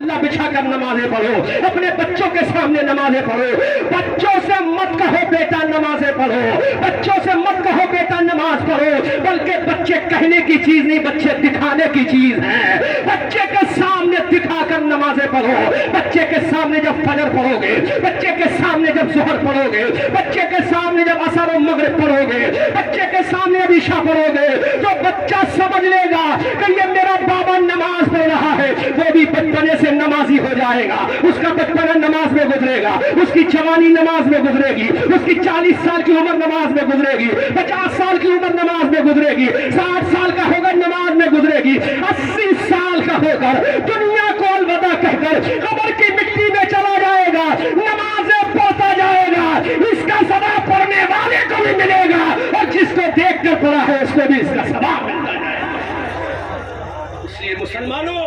اللہ بچھا کر نمازیں پڑھو، اپنے بچوں کے سامنے نمازیں پڑھو، بچوں سے مت کہو بیٹا نمازیں پڑھو، بچوں سے مت کہو بیٹا نماز پڑھو، بلکہ بچے کہنے کی چیز نہیں، بچے دکھانے کی چیز ہے۔ بچے کے سامنے دکھا کر نمازیں پڑھو، بچے کے سامنے جب فجر پڑھو گے، بچے کے سامنے جب ظہر پڑھو گے، بچے کے سامنے جب عصر و مغرب پڑھو گے، بچے کے سامنے جب عشاء پڑھو گے، تو بچہ سمجھ لے گا کہ یہ میرا بابا نماز پڑھ رہا ہے، وہ بھی بچپنے سے نمازی ہو جائے گا، اس کا بچپنا نماز میں گزرے گا، اس کی جوانی نماز میں گزرے گی، اس کی 40 سال کی عمر نماز میں گزرے گی، 50 سال کی عمر نماز میں گزرے گی، 60 سال کا ہوگا نماز میں گزرے گی، 80 سال کا ہو کر دنیا کو الوداع کہہ کر قبر کی مٹی میں چلا جائے گا، نمازیں پڑھتا جائے گا، اس کا ثواب پڑھنے والے کو بھی ملے گا اور جس کو دیکھ کر پڑھا ہے اس کو بھی اس کا ثواب ملتا جائے گا۔ اس لیے مسلمانوں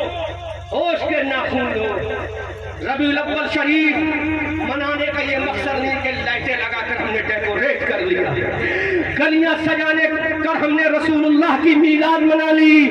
ہوش کے ناخن دو، ربیع الاول شریف منانے کا یہ مقصد نہیں کہ لائٹیں لگا کر ہم نے ڈیکوریٹ کر لیا، گلیاں سجانے کر ہم نے رسول اللہ کی میلاد منا لی،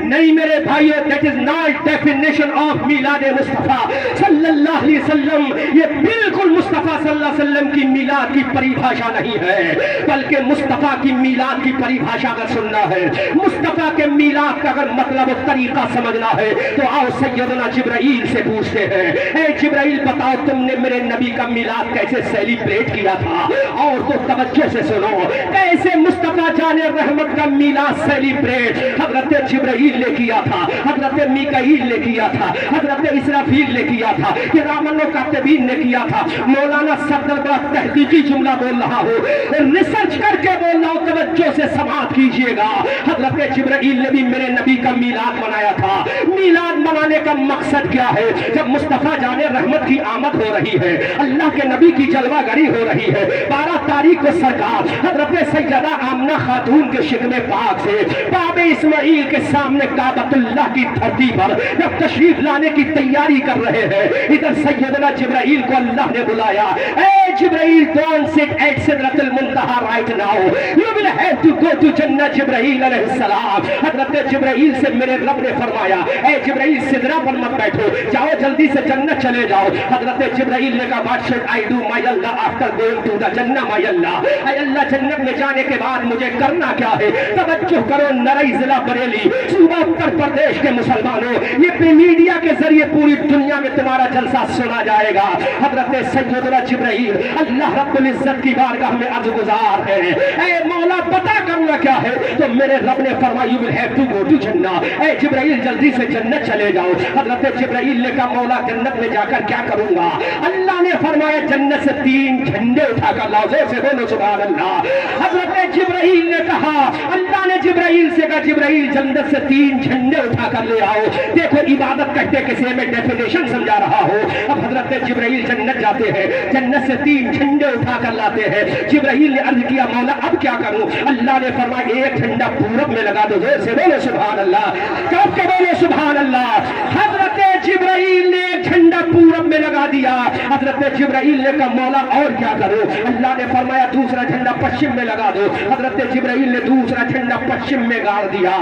نہیں میرے بھائیو، that is not definition of میلاد مصطفیٰ صلی اللہ علیہ وسلم، یہ بالکل مصطفیٰ صلی اللہ علیہ وسلم کی میلاد کی پریبھاشا نہیں ہے، بلکہ مصطفیٰ کی میلاد کی پریبھاشا اگر سننا ہے، مصطفیٰ کے میلاد کا اگر مطلب و طریقہ سمجھنا ہے تو آؤ سیدنا جبرائیل سے پوچھتے ہیں، اے جبرائیل بتاؤ تم نے میرے نبی کا میلاد کیسے سیلیبریٹ کیا تھا، اور تو توجہ سے سنو، کیسے مصطفیٰ جان رحمت کا میلاد سیلیبریٹ حضرت جبرائیل نے کیا تھا، حضرت میکائیل نے کیا تھا، حضرت اسرافیل نے کیا تھا، کرامن و کاتبین نے کیا تھا۔ مولانا صدر بڑا تحقیقی جملہ بول رہا ہوں، ریسرچ کر کے بول رہا ہوں، توجہ سے سماعت کیجئے گا، حضرت جبرائیل نے بھی میرے نبی کا میلاد منایا تھا۔ میلاد منانے کا مقصد کیا ہے؟ جب مصطفیٰ جان رحمت کی آمد ہو رہی ہے، اللہ کے نبی کی جلوہ گری ہو رہی ہے، 12 تاریخ کو سرکار حضرت سیدہ آمنہ خاتون کے شکم پاک سے باب اسماعیل کے سامنے کعبۃ اللہ کی دھرتی پر جب تشریف لانے کی تیاری کر رہے ہیں، ادھر سیدنا جبرائیل کو اللہ نے بلایا، اے جبرائیل don't sit at سدرۃ المنتہا right now, you will have to go to جنہ جبرائیل علیہ السلام۔ حضرت جبرائیل سے میرے رب نے فرمایا، اے جبرائیل سدرہ پر مت بیٹھو، جاؤ جلدی سے جنت چلے جاؤ۔ حضرت جبرائیل نے کہا what should I do my Allah after going to the جنہ my Allah، اے اللہ جنت میں جانے کے بعد مجھے کرنا کیا ہے؟ توجہ کرو نرئی ضلع بریلی صوبہ اتر پردیش کے مسلمانوں، یہ میڈیا کے ذریعے پوری دنیا میں تمہارا جلسہ سنا جائے گا۔ حضرت سیدنا جبرائیل اللہ رب العزت کی بارگاہ میں عرض گزار ہے، اے مولا بتا کرنا کیا ہے؟ تو میرے رب نے فرمایا you will have to go to جنہ، اے جبرائیل جلدی سے جنت چلے جاؤ۔ حضرت جبرائیل نے کہا مولا جنت میں جا کر کیا کروں گا؟ اللہ نے فرمایا جنت سے 3 جھنڈے اٹھا کر لاؤ، زور سے بولو سبحان اللہ۔ حضرت جبرائیل نے کہا، اللہ نے جبرائیل سے کہا جبرائیل جنت سے 3 جھنڈے اٹھا کر لے آؤ۔ دیکھو عبادت کہتے کسے میں ڈیفینیشن سمجھا رہا ہوں۔ اب حضرت جبرائیل جنت جاتے ہیں، جنت سے 3 جھنڈے اٹھا کر لاتے ہیں۔ جبرائیل نے عرض کیا مولا اب کیا کروں؟ اللہ نے فرمایا 1 جھنڈا پورب میں لگا دو، زور سے بولو سبحان اللہ، کب کے بولو سبحان اللہ۔ حضرت جبرائیل نے 1 جھنڈا پورب میں لگا دیا۔ حضرت جبرائیل نے کہا مولا اور کیا کروں؟ اللہ نے فرمایا دوسرا جھنڈا پشچم میں لگا دو۔ حضرت جبرائیل نے دوسرا جھنڈا پشچم میں گاڑ دیا۔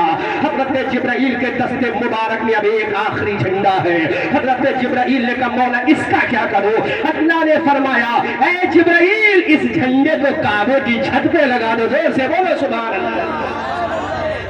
حضرت جبرائیل کے دستے مبارک میں اب ایک آخری جھنڈا ہے۔ حضرت جبرائیل نے کہا مولا اس کا کیا کروں؟ اللہ نے فرمایا اے جبرائیل اس جھنڈے کو کعبے کی چھت پہ لگا دو، زور سے بولو سبحان اللہ۔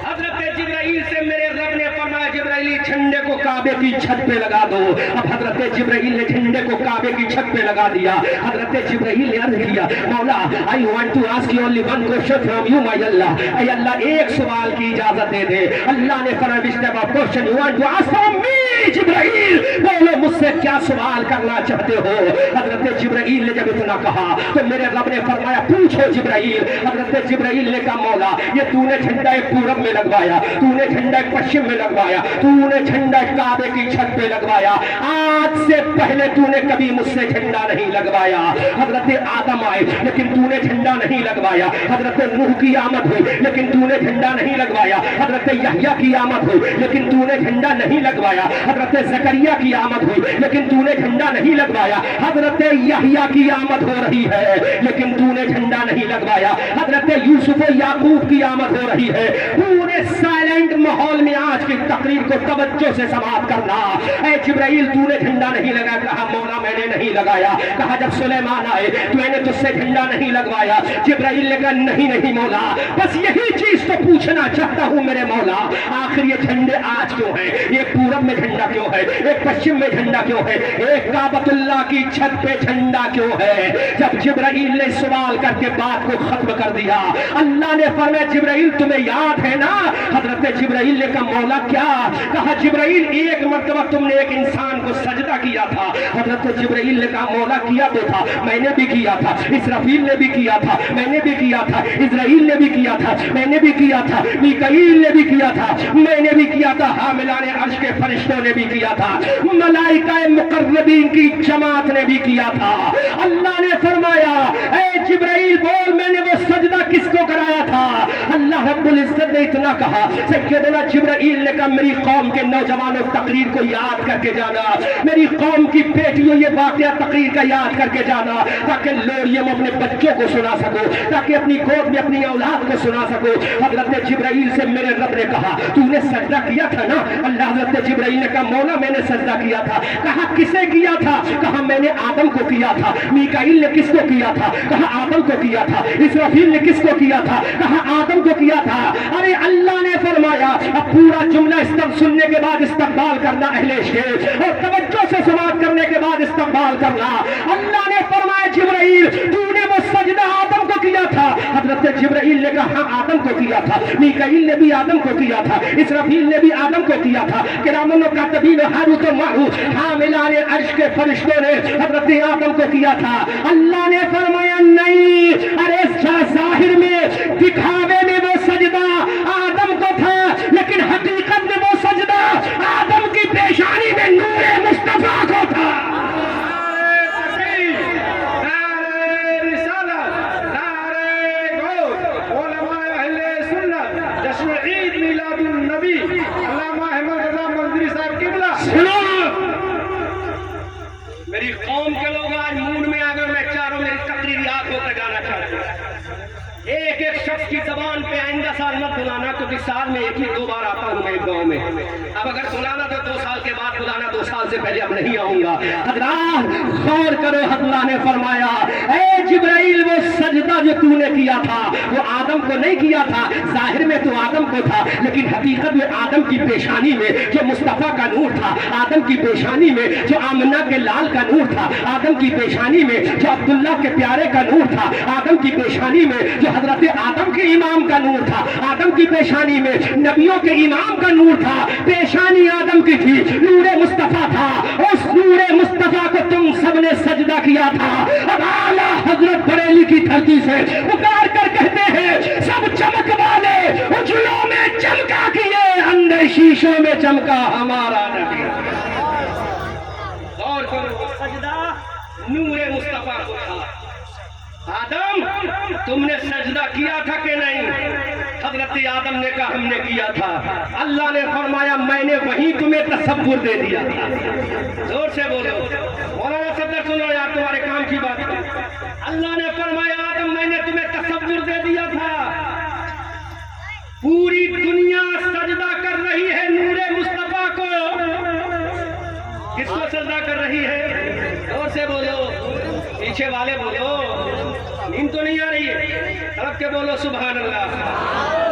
حضرت جبرائیل سے میرے رب نے فرمایا جبرائیل جھنڈے کو کعبے کی چھت پہ لگا دو۔ اب حضرت جبرائیل نے جھنڈے کو کعبے کی چھت پہ لگا دیا۔ حضرت جبرائیل نے عرض کیا مولا I want to ask you only one question from you my Allah، اے اللہ ایک سوال کی اجازت دے دے۔ اللہ نے فرمایا which type of question you want to ask from me جبرائیل، بولو مجھ سے کیا سوال کرنا چاہتے ہو؟ حضرت جبرائیل نے جب اتنا کہا تو میرے رب نے فرمایا پوچھو جبرائیل۔ حضرت جبرائیل نے کہا مولا یہ تو نے جھنڈا ایک پورب میں لگوایا، تو نے جھنڈا ایک پشچم میں لگوایا، تو نے جھنڈا کعبے کی چھت پہ لگوایا، آج سے پہلے تو نے کبھی مجھ سے جھنڈا نہیں لگوایا۔ حضرت آدم آئے لیکن تو نے جھنڈا نہیں لگوایا، حضرت نوح کی آمد ہوئی لیکن تو نے جھنڈا نہیں لگوایا، حضرت یحییٰ کی آمد ہوئی لیکن تو نے جھنڈا نہیں لگوایا، حضرت زکریا کی آمد ہوئی लेकिन तूने झंडा नहीं लगवाया। हजरत यहया की आमद हो रही है लेकिन तूने झंडा नहीं लगवाया। हजरत यूसुफ याकूब की आमद हो रही है। पूरे साइलेंट माहौल में आज की तकरीर को तवज्जो से समाप्त करना। ऐ जिब्राइल तूने झंडा नहीं लगाया। कहा मौला मैंने नहीं लगाया। कहा जब सुलेमान आए तो मैंने तुझसे झंडा नहीं लगवाया। जिब्राइल ने कहा नहीं नहीं मौला, बस यही चीज तो पूछना चाहता हूं मेरे मौला, आखिर ये झंडे आज क्यों है? एक पूरब में झंडा क्यों है? एक पश्चिम में झंडा क्यों है? एक काबतुल्लाह की छत पे झंडा क्यों है? जब जिब्राइल ने सवाल करके बात को खत्म कर दिया, अल्लाह ने फरमाया जिब्राइल तुम्हें याद है ना? हजरत जिब्राइल ने कहा मौला क्या? कहा जिब्राइल एक मर्तबा तुमने एक इंसान को सजदा किया था। हजरत जिब्राइल ने कहा मौला किया तो था, मैंने भी किया था, इसराफील ने भी किया था, मैंने भी किया था, इजराइल ने भी किया था, मैंने भी किया था, मीकाईल ने भी किया था, मैंने भी किया था, हामिलाने अर्श के फरिश्तों ने भी किया था, मलाइकाए मुकर्रबीन की जमात ने भी किया था। अल्लाह ने फरमाया ऐ जिब्राइल बोल मैंने वो सजदा किसको कराया था? अल्लाह रब्बुल इज्जत ने इतना कहा, सैयदना जिब्राइल ने कहा मेरी कौम के नौजवानों तकरीर को याद करके जाना, मेरी कौम की बेटियों ये वाकया तकरीर का याद करके जाना, ताकि लोरियम अपने बच्चों को सुना सको, ताकि अपनी गोद में अपनी औलाद को सुना सको। हजरत जिब्राइल से मेरे रब ने कहा तूने सजदा किया था ना? अल्लाह हजरत जिब्राइल ने कहा मौला मैंने सजदा किया था। कहा किसे किया था? कहा मैंने आदम को किया था। मीकाईल ने किसको किया था? कहा आदम को किया था। इसराफील ने किसको किया था? कहा आदम को किया था। अरे अल्लाह ने फरमाया अब पूरा जुमला सुनने के बाद इस्तकबाल करना अहले इश्क़ और तवज्जो से समाप्त करने के बाद इस्तकबाल करना। अल्लाह ने फरमाया जिब्राइल तूने वो सजदा आदम को किया था? हजरत जिब्राइल ने कहा हाँ आदम को किया था। मीकाईल ने भी आदम को किया था, इसराफील ने भी आदम को किया था, किरामन कातिबीन हारूत व मारूत हामिलाने अर्श के फरिश्तों ने हजरत आदम को किया था। अल्लाह ने फरमाया नहीं, अरे जाहिर में दिखावे में वो सजदा आदम को था लेकिन हकीकत में वो सजदा आदम की पेशानी में नूरे मुस्तफा को था। मेरी कौम के लोग आज मूड में आ गए, मैं चारों मेरी तकरीर याद होकर गाना चाहता हूँ। एक एक शख्स की जबान पे आइंदा साल मत बुलाना क्योंकि साल में एक ही दो बार आता हूँ मैं गाँव में। अब अगर बुलाना तो 2 साल के बाद बुलाना, 2 साल से पहले अब नहीं आऊंगा। हजरात गौर करो, अल्लाह ने फरमाया ऐ जिब्राइल वो सजदा जो तूने किया था वो आदम को नहीं किया था। जाहिर में तो आदम को था लेकिन हकीकत में आदम की पेशानी में जो मुस्तफा का नूर था, आदम की पेशानी में जो आमना के लाल का नूर था, आदम की पेशानी में जो अब्दुल्ला के प्यारे का नूर था, आदम की पेशानी में जो हजरत आदम के इमाम का नूर था, आदम की पेशानी में नबियों के इमाम का नूर था। पेशानी आदम की थी, नूरे मुस्तफा था। उस नूरे मुस्तफा को तुम सबने सजदा किया था। अब आला हजरत बरेली की धरती से पुकार कर कहते हैं सब चमक वाले उजलों में चमका किए, अंधे शीशों में चमका हमारा नबी। और सजदा नूरे मुस्तफा को था। आदम तुमने सजदा किया था कि नहीं? हजरत आदम ने कहा हमने किया था। अल्लाह ने फरमाया मैंने वही तुम्हें तसव्वुर दे दिया था। जोर से बोलो, मौलाना सदर सुनो यार, तुम्हारे काम की बात है। अल्लाह ने फरमाया आदम मैंने तुम्हें तसव्वुर दे दिया था। पूरी दुनिया सजदा कर रही है नूरे मुस्तफा को। किसको सजदा कर रही है? जोर से बोलो, पीछे वाले बोलो, नींद तो नहीं आ रही है, तरफ के बोलो सुभान अल्लाह।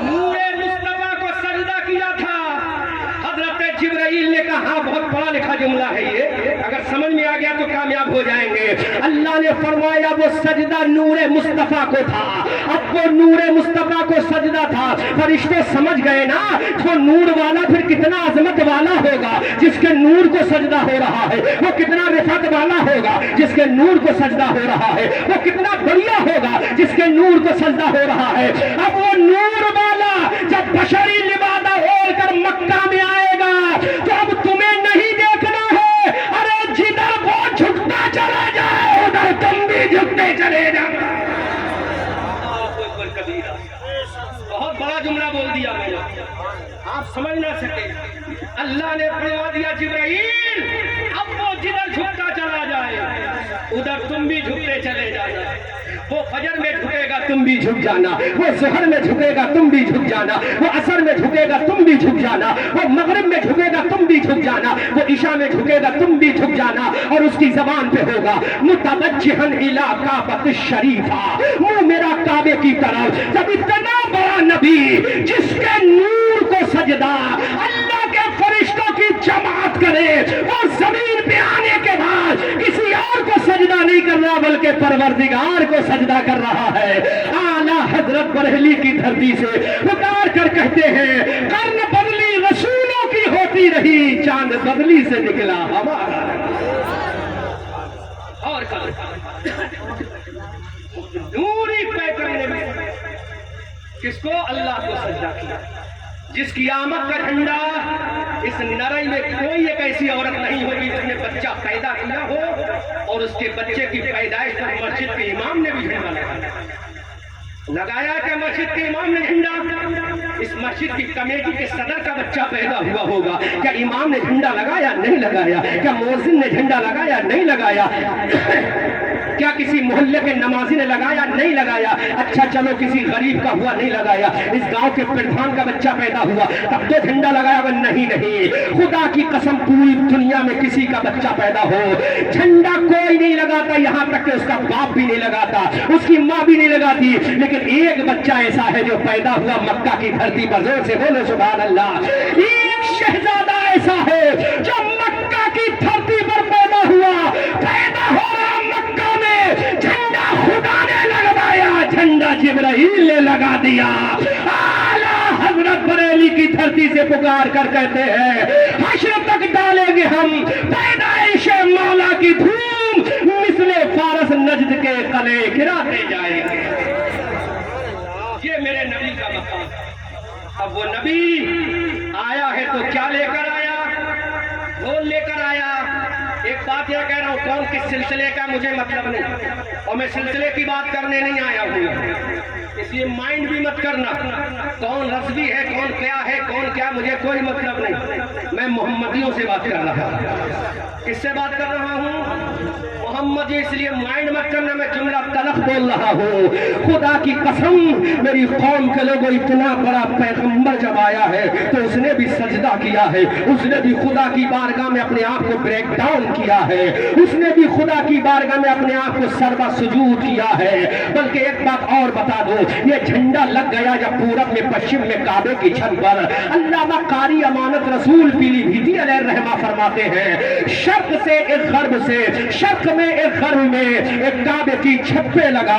नूरे मुस्तफा को सजदा किया था। हजरत जिब्राइल ने कहा हाँ बहुत पढ़ा लिखा जुमला है ये, अगर समझ में आ गया तो कामयाब हो जाएंगे। अल्लाह ने फरमाया वो सजदा नूरे मुस्तफा को था। अब वो नूरे मुस्तफा को सजदा था, फरिश्ते समझ गए ना वो नूर वाला फिर कितना अजमत वाला होगा। जिसके नूर को सजदा हो रहा है वो कितना रिफत वाला होगा। जिसके नूर को सजदा हो रहा है वो कितना बढ़िया होगा जिसके नूर को सजदा हो रहा है। अब वो नूर वाला जब बशरी लिबादा ओढ़ कर मक्का में आएगा तो अब तुम्हें नहीं देखना है, अरे जिधर वो झुकता चला जाए उधर तुम भी झुकते चले जाओ। बहुत बड़ा जुमला बोल दिया मैंने, आप समझ ना सके। अल्लाह ने फरमा दिया जिब्राइल अब वो जिधर ادھر تم بھی جھکتے چلے جانا، وہ فجر میں جھکے گا تم بھی جھک جانا، وہ ظہر میں جھکے گا تم بھی جھک جانا، وہ عصر میں جھکے گا تم بھی جھک جانا، وہ مغرب میں جھکے گا تم بھی جھک جانا، وہ عشاء میں جھکے گا تم بھی جھک جانا، اور اس کی زبان پہ ہوگا متوجہن الی کعبۃ الشریفہ، منہ میرا کعبے کی طرف۔ جب اتنا بڑا نبی جس کے نور کو سجدہ اللہ کے فرشتوں کی جماعت کرے، وہ زمین پہ آنے کے بعد کسی اور کو سجدہ نہیں کر رہا بلکہ پروردگار کو سجدہ کر رہا ہے، اعلیٰ حضرت بریلی کی دھرتی سے پکار کر کہتے ہیں قرن بدلی رسولوں کی ہوتی رہی، چاند بدلی سے نکلا ہمارا۔ اور نوری پیغمبر نے کس کو؟ اللہ کو سجدہ کیا، جس کی آمد کا جھنڈا اس نرئی میں کوئی ایک ایسی عورت نہیں ہوگی جس نے بچہ پیدا کیا ہو اور اس کے بچے کی پیدائش پر مسجد کے امام نے بھی جھنڈا لگایا کہ مسجد کے امام نے جھنڈا، اس مسجد کی کمیٹی کے صدر کا بچہ پیدا ہوا ہوگا، کیا امام نے جھنڈا لگایا؟ نہیں لگایا۔ کیا مؤذن نے جھنڈا لگایا؟ نہیں لگایا۔ کیا کسی محلے کے نمازی نے لگایا؟ نہیں لگایا۔ اچھا چلو کسی غریب کا ہوا؟ نہیں لگایا۔ اس گاؤں کے پردھان کا بچہ پیدا ہوا تب تو جھنڈا لگایا؟ نہیں۔ خدا کی قسم پوری دنیا میں کسی کا بچہ پیدا ہو جھنڈا کوئی نہیں لگاتا، یہاں تک کہ اس کا باپ بھی نہیں لگاتا، اس کی ماں بھی نہیں لگاتی، لیکن ایک بچہ ایسا ہے جو پیدا ہوا مکہ کی دھرتی پر، زور سے بولو سبحان اللہ۔ ایک شہزادہ ایسا ہے جو مکہ کی دھرتی پر پیدا ہوا، پیدا ہو رہا مکہ میں، جھنڈا خدا نے لگوایا، جھنڈا جبرائیل نے لگا دیا۔ اعلیٰ حضرت بریلی کی دھرتی سے پکار کر کہتے ہیں حشر تک ڈالیں گے ہم پیدائش مولا کی دھوم، مثل فارس نجد کے قلعے گراتے جائیں گے۔ یہ میرے نبی کا مقام۔ اب وہ نبی آیا ہے تو کیا لے کر آیا؟ ڈھول لے کر آیا۔ ایک بات یہ کہہ رہا ہوں، کون کس سلسلے کا مجھے مطلب نہیں، اور میں سلسلے کی بات کرنے نہیں آیا ہوں، اس لیے مائنڈ بھی مت کرنا کون رسوی ہے، کون کیا ہے، کون کیا، مجھے کوئی مطلب نہیں۔ میں محمدیوں سے بات کر رہا ہوں۔ کس سے بات کر رہا ہوں؟ محمدی، اس لیے مائنڈ مت کرنا، میں جملہ تلخ بول رہا ہوں۔ خدا کی قسم میری قوم کے لوگوں، اتنا بڑا پیغمبر جب آیا ہے تو اس نے بھی سجدہ کیا ہے، اس نے بھی خدا کی بارگاہ میں اپنے آپ کو بریک ڈاؤن کیا ہے، اس نے بھی خدا کی بارگاہ میں اپنے آپ کو سربا سجود کیا ہے۔ بلکہ ایک بات اور بتا دو، یہ جھنڈا لگ گیا جب پورب میں پشچم میں کعبے کی چھت پر۔ علامہ قاری امانت رسول پیلی بھیٹی علیہ الرحمہ فرماتے ہیں شرق سے ایک غرب سے، شرق میں ایک غرب میں ایک کعبے کی چھت پہ لگا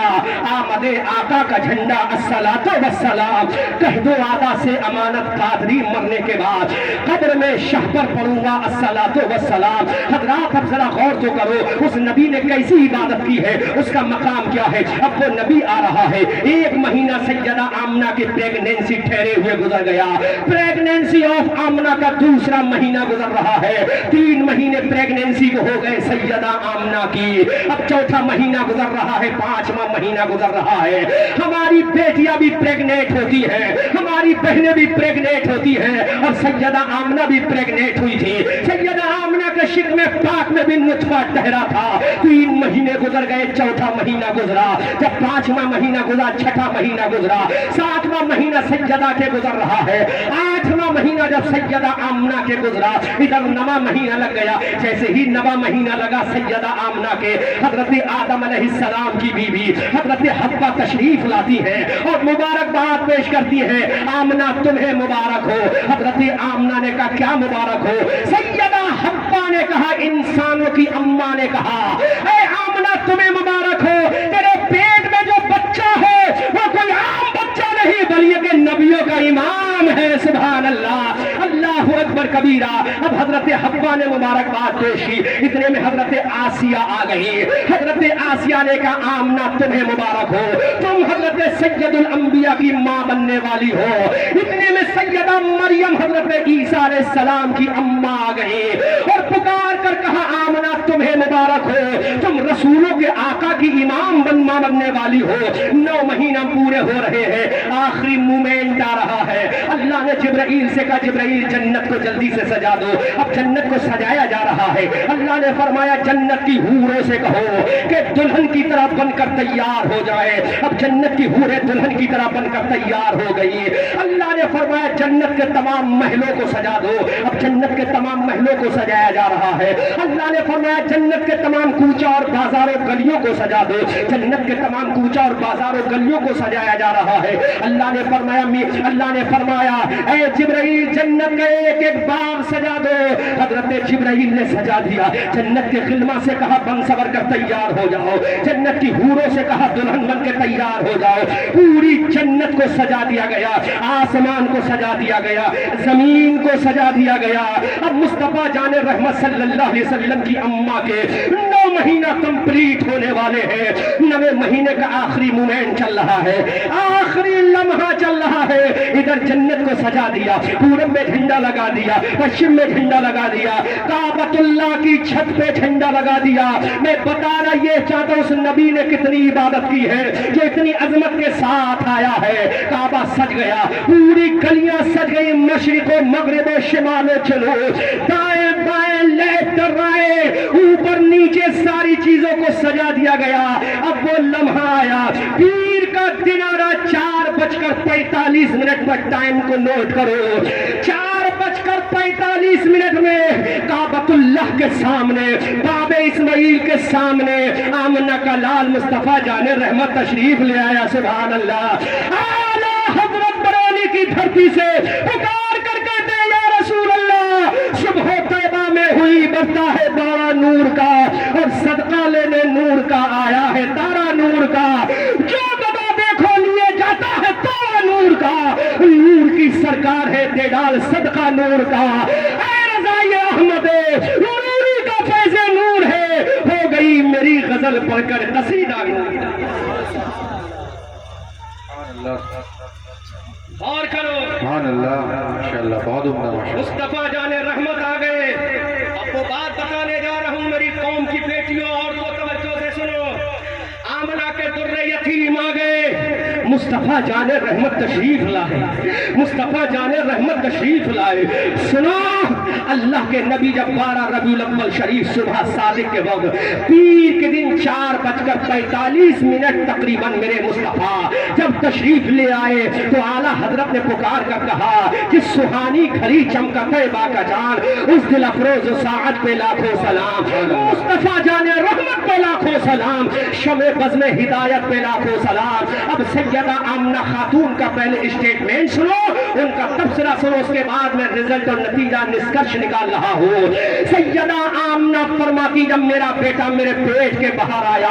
آمد آقا کا جھنڈا، الصلاۃ والسلام، کہہ دو آدھا سے امانت قادری مرنے کے بعد قبر میں شہ پر پڑوں گا الصلاۃ والسلام۔ حضرات اب ذرا غور تو کرو، اس نبی نے کیسی عبادت کی ہے، اس کا مقام کیا ہے۔ اب وہ نبی آ رہا ہے، ایک مہینہ سیدہ آمنہ کی پریگنینسی ٹھہرے ہوئے گزر گیا، پریگنینسی آف آمنہ کا دوسرا مہینہ گزر رہا ہے، 3 مہینے پریگنینسی کو ہو گئے سیدہ آمنہ کی، اب چوتھا مہینہ گزر رہا ہے، 5واں مہینہ گزر رہا ہے۔ ہماری بیٹیاں بھی پریگنیٹ ہوتی ہیں، ہماری بہنیں بھی پریگنیٹ ہوتی ہیں، اور سیدہ آمنہ بھی پریگنیٹ ہوئی تھی۔ سیدہ آمنہ کے شکم پاک میں بھی نطفہ ٹھہرا تھا، 3 مہینے گزر گئے، چوتھا مہینہ گزرا، جب 5واں مہینہ گزرا، 6واں مہینہ گزرا، 7واں مہینہ سیدہ کے گزر رہا ہے، 8واں مہینہ جب سیدہ آمنہ کے گزرا، ادھر 9واں مہینہ لگ گیا۔ جیسے ہی 9واں مہینہ لگا سیدہ آمنہ کے، حضرت آدم علیہ السلام کی بیوی حضرت حوا تشریف لاتی ہے اور مبارکباد پیش کرتی ہے، آمنہ تمہیں مبارک ہو۔ حضرت آمنہ نے کہا کیا مبارک ہو؟ سیدہ حوا نے کہا، انسانوں کی اماں نے کہا، اے آمنہ تمہیں مبارک ہو، تیرے پیٹ میں جو بچہ ہے وہ کوئی عام بچہ نہیں بلکہ نبیوں کا امام ہے۔ سبحان اللہ، اللہ اکبر کبیرہ۔ اب حضرت حوا نے مبارکباد پیش کی، اتنے میں حضرت آسیہ آ گئی۔ حضرت آسیہ نے کہا آمنہ تمہیں مبارک ہو، تم حضرت سید الانبیاء کی ماں بننے والی ہو۔ اتنے میں سیدہ مریم حضرت عیسیٰ علیہ السلام کی اماں آ گئی اور پکار کر کہا آمنہ تمہیں مبارک मुबारक हो, तुम रसूलों के आका की इमाम बनने वाली हो। 9 महीना पूरे हो रहे हैं, आखिरी मोमेंट आ रहा है। अल्लाह ने जिब्राइल से कहा, जिब्राइल जन्नत को जल्दी से सजा दो। अब जन्नत को सजाया जा रहा है। अल्लाह ने फरमाया जन्नत की हूरों से कहो कि दुल्हन की तरह बनकर तैयार हो जाए। अब जन्नत की हूरें दुल्हन की तरह बनकर तैयार हो गई। अल्लाह ने फरमाया जन्नत के तमाम महलों को सजा दो। अब जन्नत के तमाम महलों को सजाया जा रहा है। अल्लाह ने फरमाया जन्नत के तमाम कूचा और बाजारों गलियों को सजा दो। जन्नत के तमाम कूचा और बाजारों गलियों को सजाया जा रहा है। अल्लाह ने फरमाया ऐ जिब्राइल जन्नत का एक एक बाग सजा दो। हजरत जिब्राइल ने सजा दिया। जन्नत के खिलमा से कहा बन सवर कर तैयार हो जाओ। जन्नत की हूरों से कहा दुल्हन बन के तैयार हो जाओ। पूरी जन्नत को सजा दिया गया, आसमान को सजा दिया गया, जमीन को सजा दिया गया। अब मुस्तफा जाने रहमत सल्लल्लाहु अलैहि वसल्लम की अम्मा के 9 महीना कंप्लीट होने वाले हैं। 9वें महीने का आखिरी मोमेंट चल रहा है, आखिरी लम्हा चल रहा है। इधर जन्नत को सजा दिया, पूरब में झंडा लगा दिया, पश्चिम में झंडा लगा दिया, काबतुल्लाह की छत पे झंडा लगा दिया। मैं बता रहा ये चाहता हूं उस नबी ने कितनी इबादत की है जो इतनी अजमत के साथ आया है। काबा सज गया, पूरी गलियां सज गई, मशरिको मगरिबो शिमालो चलो, दाएं बाएं लेफ्ट राइट ऊपर नीचे सारी चीजों को सजा दिया गया। अब वो लम्हा आया, पीर का दिन आ रहा, 4:45 पर टाइम को नोट करो। 4:45 में काबतुल्लाह के सामने, बाबे इस्माइल के सामने आमना का लाल मुस्तफा जाने रहमत तशरीफ ले आया। सुभान अल्लाह। आला हजरत बरेली की धरती से पुकार कर कहते हैं या रसूल अल्लाह, सुबह तैबा में हुई बरता है बारा नूर का और सदका लेने नूर का आया है तारा नूर का। जो गदा देखो लिए जाता है तारा नूर का, नूर की सरकार है दे डाल सदका नूर का। अहमद नूरी का फैज़े नूर है, हो गई मेरी गजल पढ़कर कसीदा। और करो माशाअल्लाह, बहुत उम्दा। मुस्तफा जाने रहमत आ गए। अब वो बात बताने जा रहा हूं मेरी कौम की बेटियों और तो तवज्जो से सुनो। आमना के दुर्रे यतीम आ गए, मुस्तफा जाने रहमत तशरीफ लाए, मुस्तफा जाने रहमत तशरीफ लाए। सुनो अल्लाह के नबी जब 12 रबीउल अव्वल शरीफ सुबह सादिक के वक्त पीर के दिन 4:45 तकरीबन मेरे मुस्तफा जब तशरीफ ले आए तो आला हजरत ने पुकार कर कहा कि सुहानी खरी चमका तैबा का जान, उस दिल अफरोज साअत पे लाखों सलाम, मुस्तफा जाने रहमत पे लाखों सलाम, शमे बज़्म हिदायत पे लाखों सलाम। अब सैयदा आमना खातून का पहले स्टेटमेंट सुनो, उनका तबसरा सुनो, उसके बाद में रिजल्ट और नतीजा निष्कर्ष निकाल रहा हूँ। सैयदा आमना फरमाती जब मेरा बेटा मेरे पेट के बाहर आया,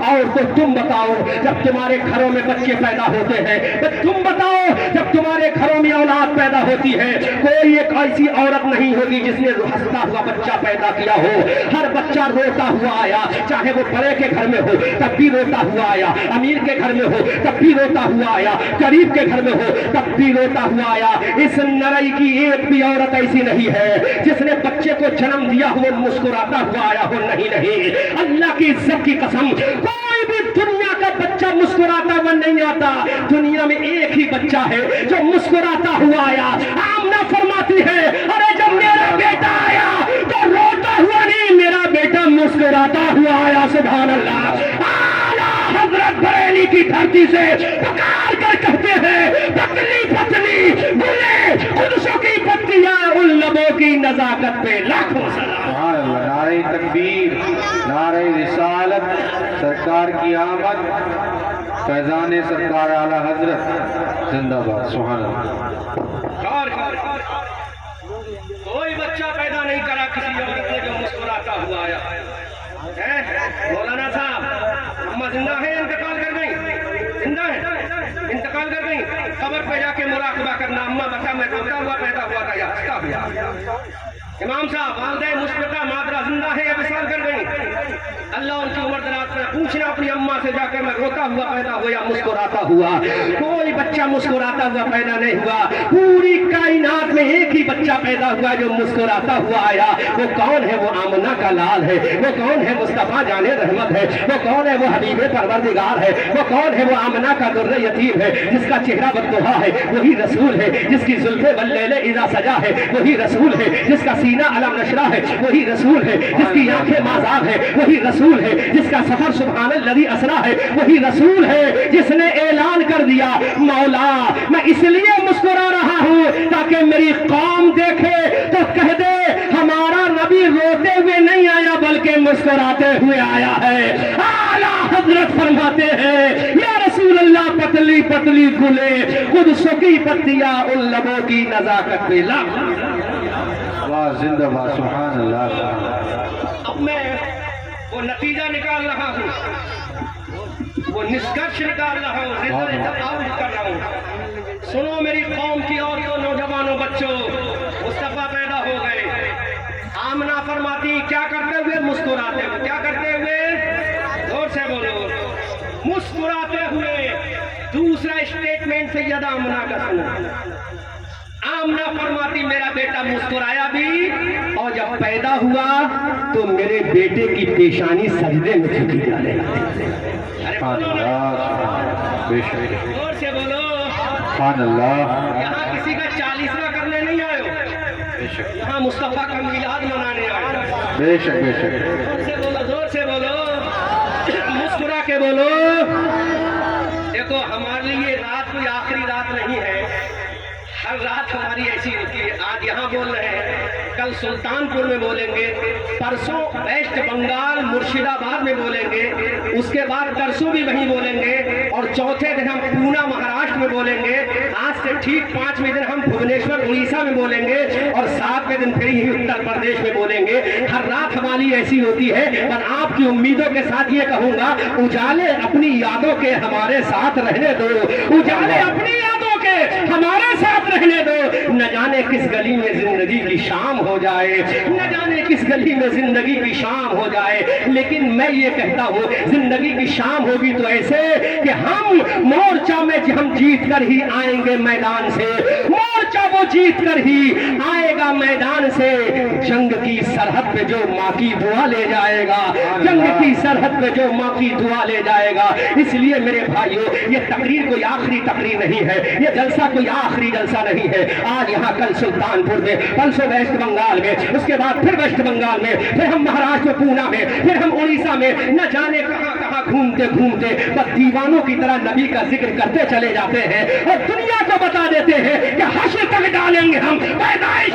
और तो तुम बताओ जब तुम्हारे घरों में बच्चे पैदा होते हैं, तुम बताओ जब तुम्हारे घरों में औलाद पैदा होती है, कोई एक ऐसी औरत नहीं होगी जिसने हंसता हुआ बच्चा पैदा किया हो। हर बच्चा रोता हुआ आया, चाहे वो बड़े के घर में हो तब भी रोता हुआ आया, अमीर के घर में हो तब भी रोता हुआ आया, गरीब के घर में हो तब भी रोता हुआ आया। इस नरई की एक भी औरत ऐसी नहीं है जिसने बच्चे को जन्म दिया हो मुस्कुराता हुआ आया हो। नहीं नहीं, अल्लाह की इज्जत की कसम, कोई भी दुनिया का बच्चा मुस्कुराता हुआ नहीं आता। दुनिया में एक ही बच्चा है जो मुस्कुराता हुआ आया। आमना फरमाती है अरे जब मेरा बेटा आया तो रोता हुआ नहीं, मेरा बेटा मुस्कुराता हुआ आया। सुभान अल्लाह। आला हजरत बरेली की धरती से पुकार कर कहते हैं पतली पतली गुले कुदसों की पत्तियां उन लबों की नजाकत पे लाखों सलाम। नारे तकबीर, नारे रिसालत, सरकार की आमद, फैजान सरकार आला हजरत जिंदाबाद। सुभान अल्लाह। कोई बच्चा पैदा नहीं करा किसी औरत ने जो मुस्कुराता हुआ आया है। मौलाना साहब अम्मा जिंदा है, इंतकाल कर गई, जिंदा है, इंतकाल कर गई। कब्र पे जाके मुराकबा करना, अम्मा बता मैं रोता हुआ पैदा हुआ था या हंसता हुआ। इमाम साहब वालदे मुश्फिका मादरा जिंदा है या विसाल कर गई, अल्लाह उनकी उम्र दराज में पूछना अपनी अम्मा से जाकर, मैं रोता हुआ पैदा हुआ या मुस्कुराता हुआ? कोई बच्चा मुस्कुराता हुआ पैदा नहीं हुआ। पूरी कायनात में एक ही बच्चा पैदा हुआ जो मुस्कुराता हुआ आया। वो कौन है? वो आमना का लाल है। वो कौन है? मुस्तफा जाने रहमत है। वो कौन है? वो हबीबे परवरदिगार है। वो कौन है? वो आमना का दुर्रे यतीम है, जिसका चेहरा बददुहा है। वही रसूल है जिसकी जुल्फे वल्लैले इज़ा सजा है। वही रसूल है जिसका सीना अलम नशरा है। वही रसूल है जिसकी आंखें माज़ाब है। वही रसूल है जिसका सफर सुब्हानल्लज़ी असरा है। वही रसूल है जिसने ऐलान कर दिया, मौला मैं इसलिए मुस्कुरा रहा हूँ ताकि मेरी कौम देखे तो कह दे हमारा नबी रोते हुए नहीं आया बल्कि मुस्कुराते हुए आया है। आला हजरत फरमाते हैं, या रसूल अल्लाह पतली पतली गुले खुद सुखी पत्तियां उन लबों की नजाकत पे ला। वाह जिंदाबाद, सुभान अल्लाह, सुभान अल्लाह। अब मैं वो नतीजा निकाल रहा हूँ, वो निष्कर्ष निकाल रहा हूँ, रिजल्ट आउट कर रहा हूँ। सुनो मेरी कौम की औरतों, नौजवानों, बच्चों, मुस्तफा पैदा हो गए। आमना फरमाती क्या करते हुए? मुस्कुराते हुए। क्या करते हुए? जोर से बोलो, मुस्कुराते हुए। दूसरा स्टेटमेंट सैयदा आमना का सुनो। आमना फरमाती मेरा बेटा मुस्कुराया भी, और जब पैदा हुआ तो मेरे बेटे की पेशानी सजदे में झुकी जाने लगी। अरे बोलो ना, बेशक, जोर से बोलो। सुभान अल्लाह। यहाँ किसी का 40वां करने नहीं आए हो, बेशक यहाँ मुस्तफा का मिलाद मनाने आए हो। बेशक बेशक। जोर से बोलो, जोर से बोलो, मुस्कुरा के बोलो। देखो हमारे लिए रात कोई आखिरी रात नहीं है, हर रात हमारी ऐसी होती है। आज यहाँ बोल रहे हैं, कल सुल्तानपुर में बोलेंगे, परसों वेस्ट बंगाल मुर्शिदाबाद में बोलेंगे, उसके बाद परसों भी वहीं बोलेंगे, और चौथे दिन हम पूना महाराष्ट्र में बोलेंगे। आज से ठीक 5वें दिन हम भुवनेश्वर उड़ीसा में बोलेंगे, और 7वें दिन फिर ही उत्तर प्रदेश में बोलेंगे। हर रात हमारी ऐसी होती है। पर आपकी उम्मीदों के साथ ये कहूँगा, उजाले अपनी यादों के हमारे साथ रहने दो। उजाले अपनी यादों के हमारे साथ रहने दो। न जाने किस गली में जिंदगी की शाम हो जाए, न जाने किस गली में जिंदगी की शाम हो जाए, लेकिन मैं ये कहता हूँ जिंदगी की शाम होगी तो ऐसे कि हम मोर्चा में हम जीत कर ही आएंगे मैदान से। मोर्चा वो जीत कर ही आएगा मैदान से। जंग की सरहद पे जो माँ की दुआ ले जाएगा, जंग की सरहद पे जो माँ की दुआ ले जाएगा। इसलिए मेरे भाइयों, ये तकरीर कोई आखिरी तकरीर नहीं है, ये जलसा कोई आखिरी जलसा नहीं है। आज यहाँ, कल सुल्तानपुर में, परसों वेस्ट बंगाल में, उसके बाद फिर वेस्ट बंगाल में, फिर हम महाराष्ट्र में पूना में, फिर हम उड़ीसा में, न जाने कहाँ कहाँ घूमते घूमते बस दीवानों की तरह नबी का जिक्र करते चले जाते हैं, और दुनिया को बता देते हैं कि हश्र तक डालेंगे हम पैदाइश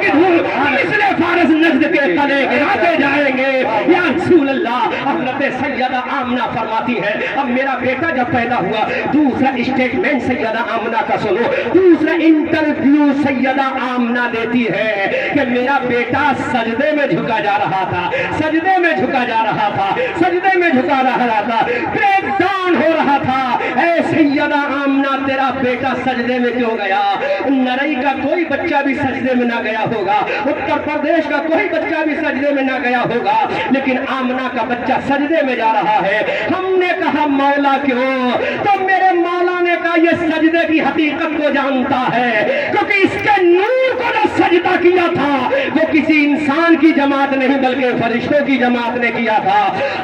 की धूल, हम इसलिए फारस नजद के तले गिराते जाएंगे। या रसूल अल्लाह, हज़रत सैयदा आमना फरमाती है, अब मेरा बेटा जब पैदा हुआ, दूसरा स्टेटमेंट सैयदा आमना का सुनो, दूसरा इंटरव्यू सैयदा आमना देती है कि मेरा बेटा सजदे में झुका जा रहा था, सजदे में झुका जा रहा था, सजदे में झुका रहा था, ब्रेकडाउन हो रहा था। ऐ सैयदा आमना, तेरा बेटा सजदे में क्यों गया? नरई का कोई बच्चा भी सजदे में ना गया होगा, उत्तर प्रदेश का कोई बच्चा भी सजदे में ना गया होगा, लेकिन आमना का बच्चा सजदे में जा रहा है। हमने कहा मौला क्यों? तो मेरे मौला ने कहा ये सजदे की हकीकत को जानता है, क्योंकि इसके नूर को जो सजदा किया था वो किसी इंसान की जमात नहीं बल्कि फरिश्तों की जमात ने किया था।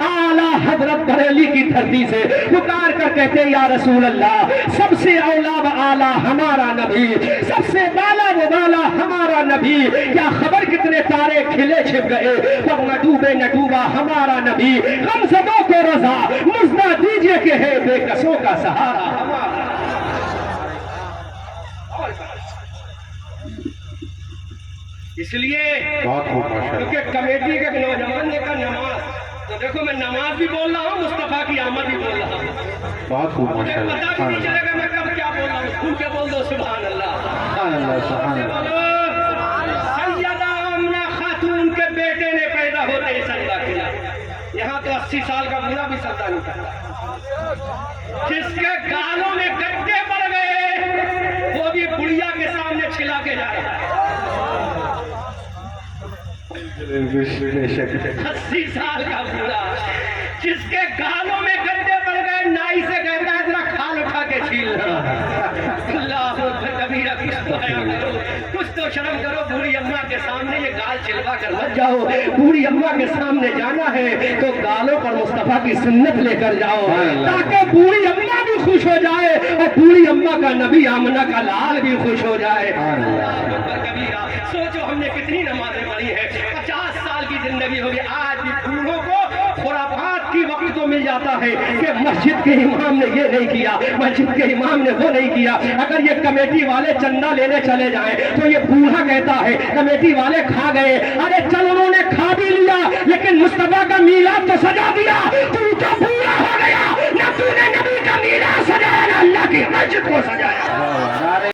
आला हजरत बरेली की धरती से पुकार कर कहते, या रसूल अल्लाह, सबसे औला व आला हमारा नबी, सबसे बाला व बाला हमारा नबी। क्या खबर कितने तारे खिले छिप गए, पर न डूबे न डूबा हमारा नबी। गमज़दों को रज़ा मुज़दा दीजिए कि है बेकसों का सहारा हमारा। इसलिए क्योंकि कमेटी के नौजवान ने कहा नमाज, तो देखो मैं नमाज भी बोल रहा हूँ, मुस्तफा की आमद भी बोल रहा हूँ। बहुत खूब, माशाअल्लाह। पता भी नहीं चलेगा मैं कब क्या बोल रहा हूँ। खुल के बोल दो सुभान अल्लाह, सुभान अल्लाह, सुभान अल्लाह। सैयदा आमना खातून के बेटे ने पैदा होते ही सजदा किया। यहाँ तो 80 साल का बूढ़ा भी सजदा नहीं करता। जिसके गालों में गड्ढे पड़ गए वो भी बुढ़िया के सामने छिला के जा रहा है। 80 साल का बूढ़ा جس کے گالوں میں گندے پڑ گئے نائی سے کہتا ہے ذرا کھال اٹھا کے چھیلنا اللہ اکبر کبیرہ کچھ تو شرم کرو بوڑھی اماں کے سامنے یہ گال چلوا کر مت جاؤ بوڑھی اماں کے سامنے جانا ہے تو گالوں پر مصطفیٰ کی سنت لے کر جاؤ تاکہ بوڑھی اماں بھی خوش ہو جائے اور بوڑھی اماں کا نبی آمنہ کا لال بھی خوش ہو جائے کبیرہ سوچو ہم نے کتنی نمازیں پڑھی ہیں 50 سال کی زندگی ہوگی آج بھی بوڑھوں کو خرافات کی وقت تو مل جاتا ہے کہ مسجد کے امام نے یہ نہیں کیا مسجد کے امام نے وہ نہیں کیا اگر یہ کمیٹی والے چندہ لینے چلے جائیں تو یہ بوڑھا کہتا ہے کمیٹی والے کھا گئے ارے چل انہوں نے کھا بھی لیا لیکن مصطفیٰ کا میلاد تو سجا دیا تو بوڑھا ہو گیا نہ تو نے نبی کا میلاد سجایا نہ اللہ کی مسجد کو سجایا